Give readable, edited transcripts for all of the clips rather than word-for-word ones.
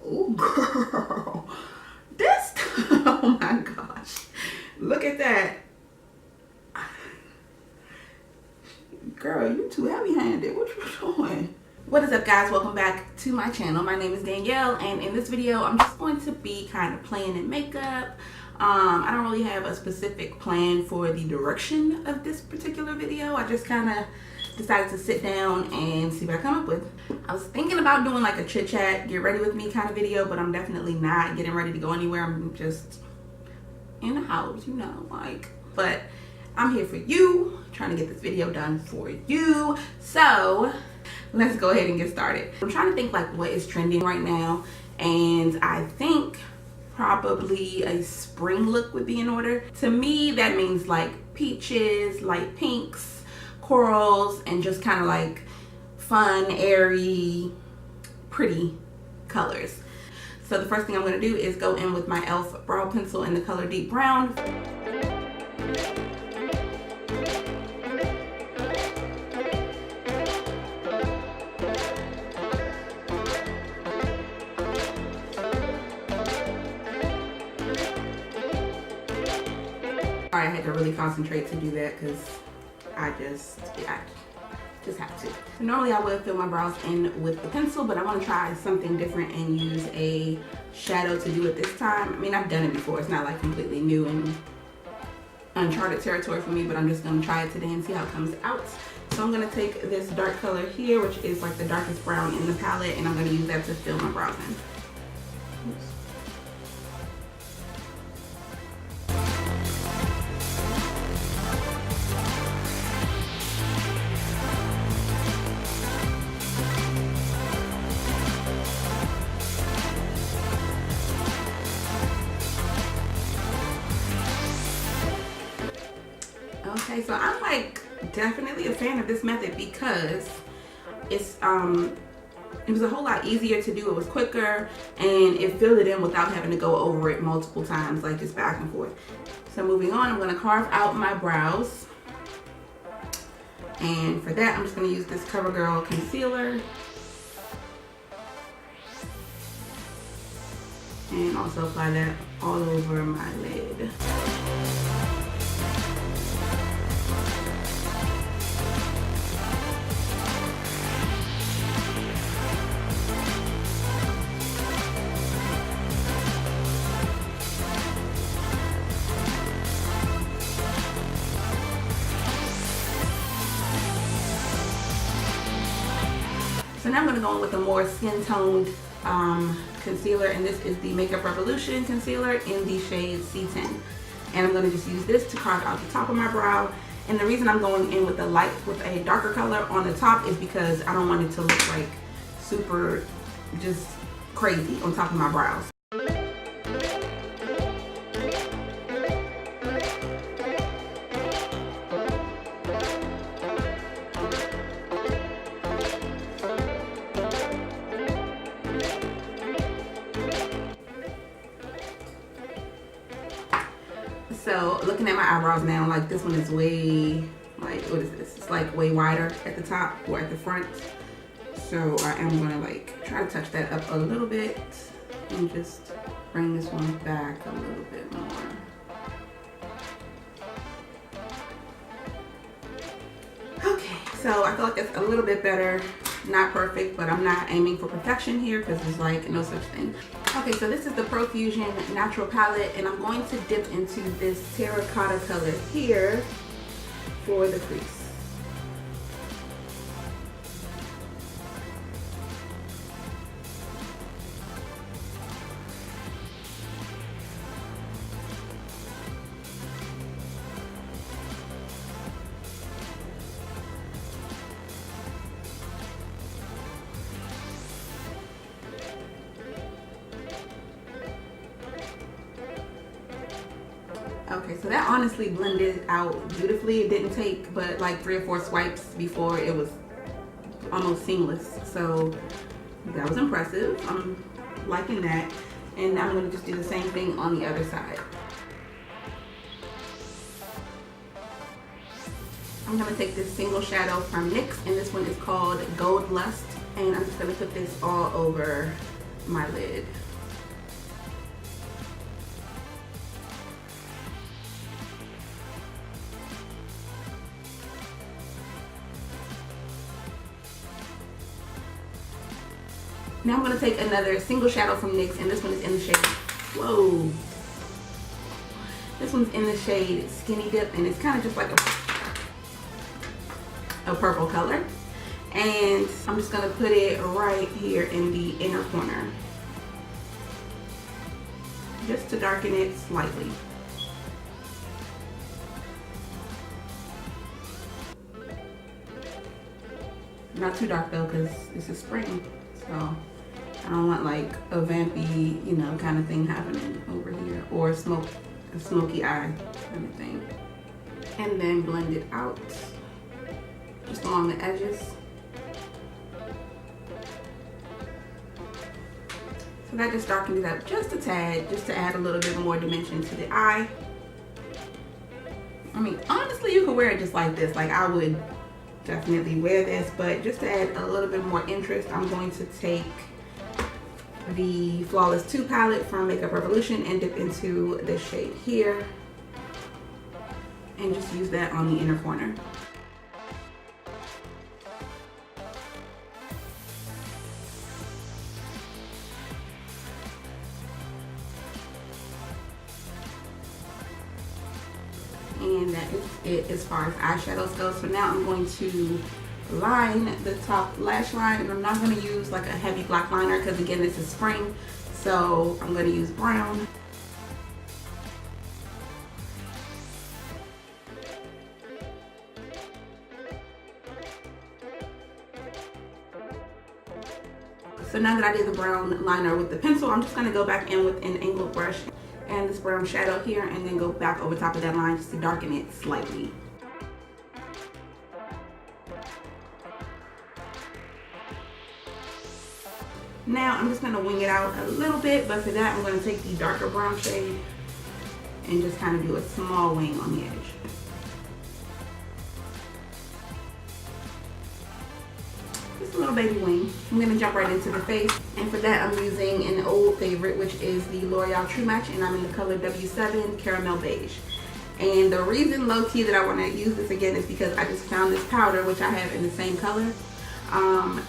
Oh, girl. This, oh my gosh. Look at that. Girl, you too heavy-handed. What you doing? What is up, guys? Welcome back to my channel. My name is Danielle, and in this video, I'm just going to be kind of playing in makeup. I don't really have a specific plan for the direction of this particular video. I just kind of decided to sit down and see what I come up with. I was thinking about doing like a chit chat, get ready with me kind of video, but I'm definitely not getting ready to go anywhere. I'm just in the house, you know, like, but I'm here for you, trying to get this video done for you. So let's go ahead and get started. I'm trying to think like what is trending right now, and I think probably a spring look would be in order. To me, that means like peaches, light pinks, corals, and just kind of like fun, airy, pretty colors. So the first thing I'm going to do is go in with my e.l.f. brow pencil in the color Deep Brown. I had to really concentrate to do that because I just have to. Normally I would fill my brows in with the pencil, but I want to try something different and use a shadow to do it this time. I mean, I've done it before. It's not like completely new and uncharted territory for me, but I'm just going to try it today and see how it comes out. So I'm going to take this dark color here, which is like the darkest brown in the palette, and I'm going to use that to fill my brows in. Oops. Okay, so I'm like definitely a fan of this method because it's it was a whole lot easier to do. It was quicker and it filled it in without having to go over it multiple times, like just back and forth. So moving on, I'm going to carve out my brows, and for that I'm just going to use this Covergirl concealer and also apply that all over my lid. So now I'm going to go in with a more skin-toned concealer, and this is the Makeup Revolution concealer in the shade C10. And I'm going to just use this to carve out the top of my brow. And the reason I'm going in with a darker color on the top is because I don't want it to look like super just crazy on top of my brows. So looking at my eyebrows now, like this one is way, like, what is this? It's like way wider at the top or at the front. So I am gonna like try to touch that up a little bit and just bring this one back a little bit more. Okay, so I feel like it's a little bit better. Not perfect, but I'm not aiming for perfection here because there's like no such thing. Okay, so this is the ProFusion Natural Palette, and I'm going to dip into this terracotta color here for the crease. Okay, so that honestly blended out beautifully. It didn't take but like 3 or 4 swipes before it was almost seamless. So that was impressive. I'm liking that. And now I'm going to just do the same thing on the other side. I'm going to take this single shadow from NYX, and this one is called Gold Lust. And I'm just going to put this all over my lid. Now I'm going to take another single shadow from NYX, and this one is in the shade, whoa. This one's in the shade Skinny Dip, and it's kind of just like a purple color. And I'm just going to put it right here in the inner corner, just to darken it slightly. Not too dark though, because this is spring, so I don't want like a vampy, you know, kind of thing happening over here, or a smoky eye kind of thing. And then blend it out just along the edges. So that just darkens it up just a tad, just to add a little bit more dimension to the eye. I mean, honestly, you could wear it just like this. Like, I would definitely wear this, but just to add a little bit more interest, I'm going to take the Flawless 2 palette from Makeup Revolution and dip into this shade here, and just use that on the inner corner. And that is it as far as eyeshadows go. So now I'm going to line the top lash line, and I'm not going to use like a heavy black liner because again, this is spring, so I'm going to use brown. So now that I did the brown liner with the pencil, I'm just going to go back in with an angled brush and this brown shadow here, and then go back over top of that line just to darken it slightly. Now I'm just going to wing it out a little bit, but for that I'm going to take the darker brown shade and just kind of do a small wing on the edge. Just a little baby wing. I'm going to jump right into the face, and for that I'm using an old favorite, which is the L'Oreal True Match, and I'm in the color W7 Caramel Beige. And the reason low-key that I want to use this again is because I just found this powder, which I have in the same color.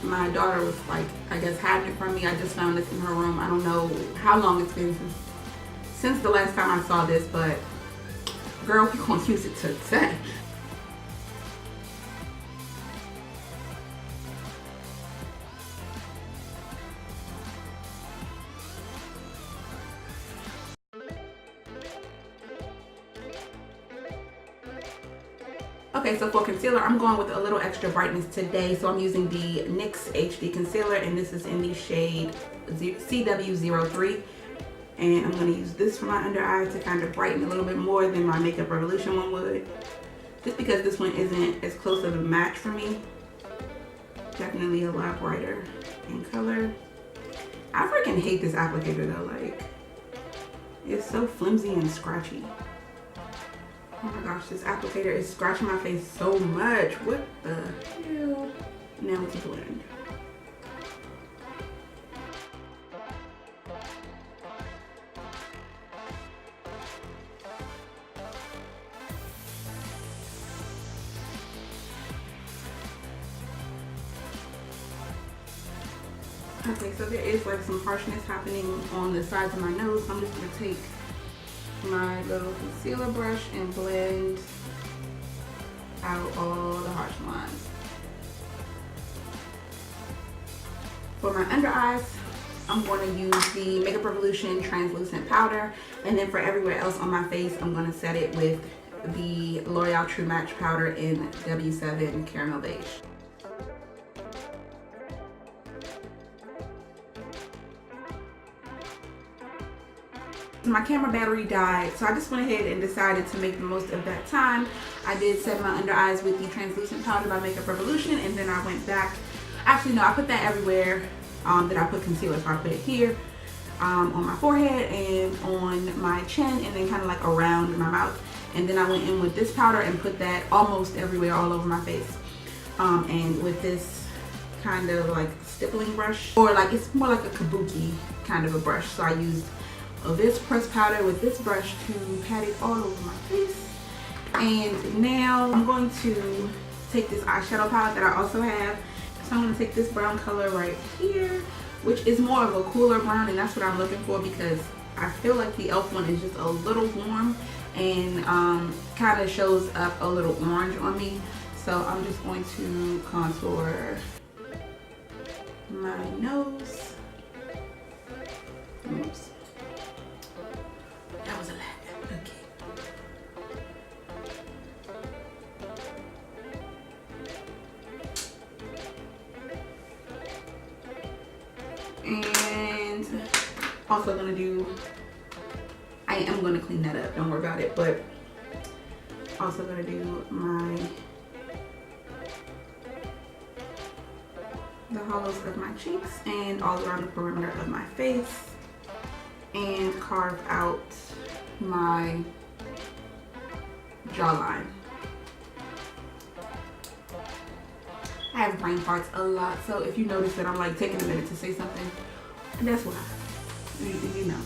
My daughter was like, I guess, hiding it from me. I just found this in her room. I don't know how long it's been since the last time I saw this, but girl, we're gonna use it today. Okay, so for concealer, I'm going with a little extra brightness today. So I'm using the NYX HD Concealer, and this is in the shade CW03. And I'm going to use this for my under eye to kind of brighten a little bit more than my Makeup Revolution one would. Just because this one isn't as close of a match for me. Definitely a lot brighter in color. I freaking hate this applicator though. Like, it's so flimsy and scratchy. Oh my gosh, this applicator is scratching my face so much. What the hell? Now it's blend. Okay, so there is like some harshness happening on the sides of my nose. So I'm just gonna take my little concealer brush and blend out all the harsh lines. For my under eyes, I'm going to use the Makeup Revolution translucent powder, and then for everywhere else on my face, I'm going to set it with the L'Oreal True Match powder in W7 Caramel Beige. My camera battery died, so I just went ahead and decided to make the most of that time. I did set my under eyes with the translucent powder by Makeup Revolution, and then I went back. Actually, no, I put that everywhere that I put concealer. So I put it here on my forehead and on my chin, and then kind of like around my mouth. And then I went in with this powder and put that almost everywhere, all over my face. And with this kind of like stippling brush, or like it's more like a kabuki kind of a brush. So I used this pressed powder with this brush to pat it all over my face. And now I'm going to take this eyeshadow palette that I also have. So I'm going to take this brown color right here, which is more of a cooler brown, and that's what I'm looking for because I feel like the e.l.f. one is just a little warm and kind of shows up a little orange on me. So I'm just going to contour my nose. Oops. That was a lot. And also gonna do, I am gonna clean that up, don't worry about it, but also gonna do the hollows of my cheeks and all around the perimeter of my face, and carve out my jawline. I have brain farts a lot, so if you notice that I'm like taking a minute to say something, that's why. You know,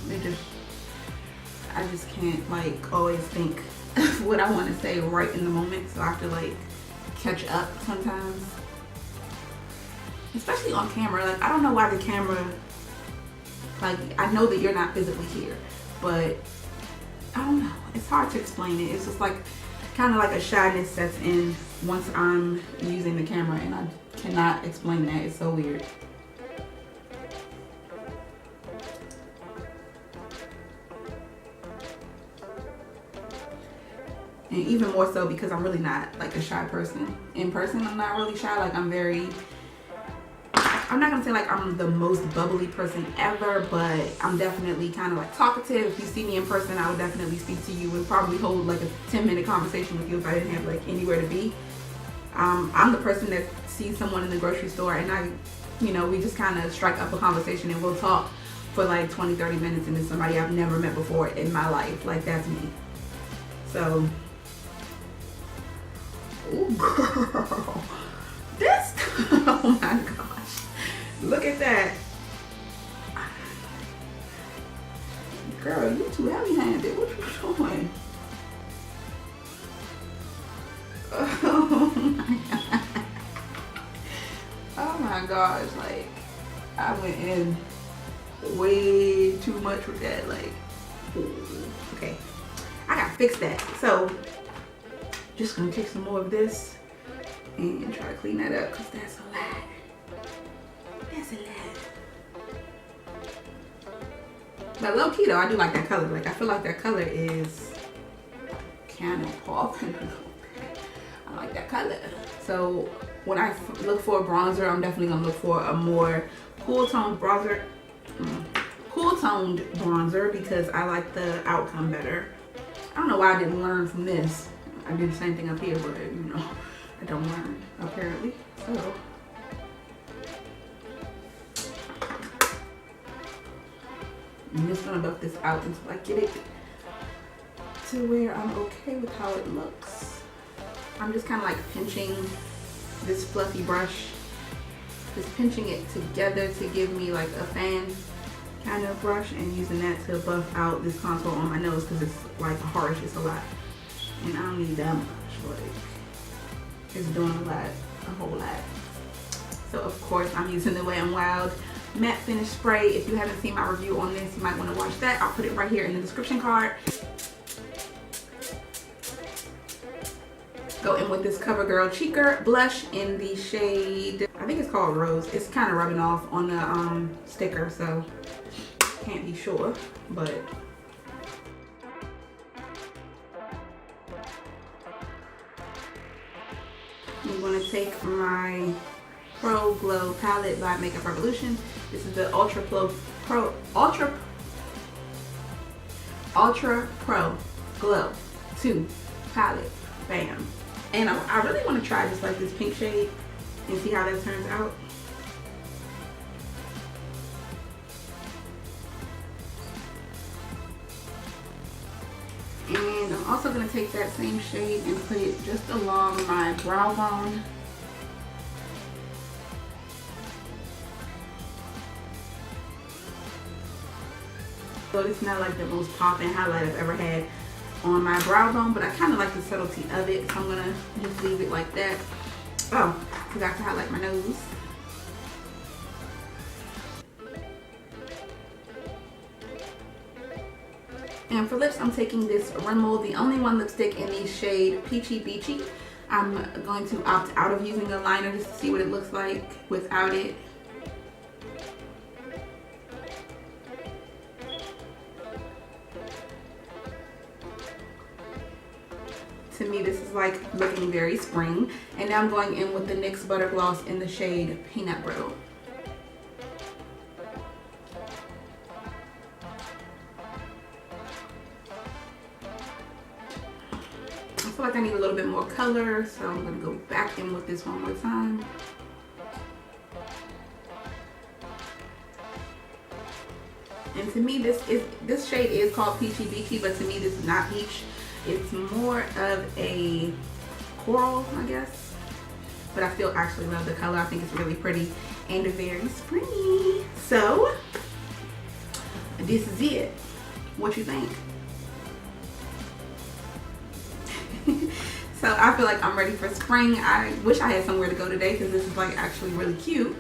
I just can't like always think what I want to say right in the moment, so I have to like catch up sometimes. Especially on camera, like I don't know why the camera, like I know that you're not physically here, but I don't know, it's hard to explain it. It's just like kind of like a shyness sets in once I'm using the camera, and I cannot explain that. It's so weird. And even more so because I'm really not like a shy person. In person, I'm not really shy. Like I'm not gonna say like I'm the most bubbly person ever, but I'm definitely kind of like talkative. If you see me in person, I would definitely speak to you and probably hold like a 10-minute conversation with you if I didn't have like anywhere to be. I'm the person that sees someone in the grocery store and we just kind of strike up a conversation and we'll talk for like 20-30 minutes, and it's somebody I've never met before in my life. Like that's me. So, ooh, girl, this, oh my gosh, look at that. Girl, you too heavy-handed. What you doing? Oh my god. Oh my gosh, like I went in way too much with that. Like, okay, I gotta fix that. So just gonna take some more of this and try to clean that up because that's a lot. That's a lot. But low key though, I do like that color. Like I feel like that color is kind of popping. I like that color. So when I look for a bronzer, I'm definitely gonna look for a more cool toned bronzer. Cool toned bronzer because I like the outcome better. I don't know why I didn't learn from this. I do the same thing up here, but I don't learn apparently. So I'm just gonna buff this out until I get it to where I'm okay with how it looks. I'm just kind of like pinching this fluffy brush, just pinching it together to give me like a fan kind of brush, and using that to buff out this contour on my nose because it's like harsh, it's a lot. And I don't need that much, like it's doing a whole lot. So of course I'm using the Wet n Wild matte finish spray. If you haven't seen my review on this, you might want to watch that. I'll put it right here in the description card. Go in with this CoverGirl Cheeker blush in the shade, I think it's called Rose. It's kind of rubbing off on the sticker, so can't be sure, but I'm going to take my Pro Glow palette by Makeup Revolution. This is the Ultra Pro Glow 2 palette. Bam. And I really want to try just like this pink shade and see how that turns out. And I'm also going to take that same shade and put it just along my brow bone. So it's not like the most popping highlight I've ever had on my brow bone, but I kind of like the subtlety of it, so I'm gonna just leave it like that. Oh, forgot to highlight my nose. And for lips, I'm taking this Rimmel, the only one lipstick in the shade Peachy Beachy. I'm going to opt out of using a liner just to see what it looks like without it. To me, this is like looking very spring. And now I'm going in with the NYX Butter Gloss in the shade Peanut Brittle. I feel like I need a little bit more color, so I'm gonna go back in with this one more time. And to me, this shade is called Peachy Beachy, but to me, this is not peach. It's more of a coral, I guess. But I still actually love the color. I think it's really pretty and very springy. So this is it. What you think? So I feel like I'm ready for spring. I wish I had somewhere to go today because this is like actually really cute.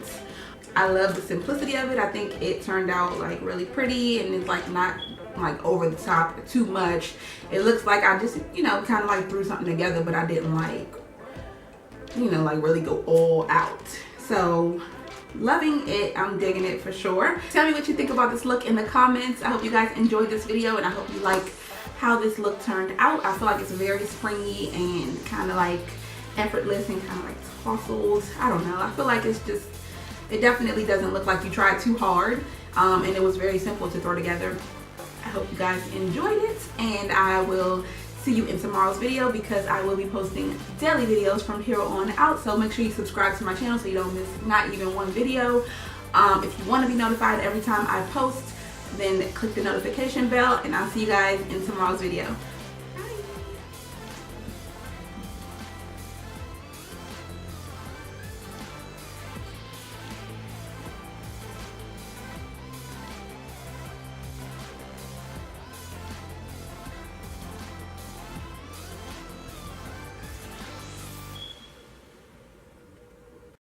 I love the simplicity of it. I think it turned out like really pretty, and it's like not like over the top too much. It looks like I just, you know, kind of like threw something together, but I didn't like, you know, like really go all out. So loving it. I'm digging it for sure. Tell me what you think about this look in the comments. I hope you guys enjoyed this video, and I hope you like how this look turned out. I feel like it's very springy and kind of like effortless and kind of like tousled. I don't know. I feel like it's just, it definitely doesn't look like you tried too hard, and it was very simple to throw together. I hope you guys enjoyed it, and I will see you in tomorrow's video because I will be posting daily videos from here on out. So make sure you subscribe to my channel so you don't miss not even one video. If you want to be notified every time I post, then click the notification bell, and I'll see you guys in tomorrow's video.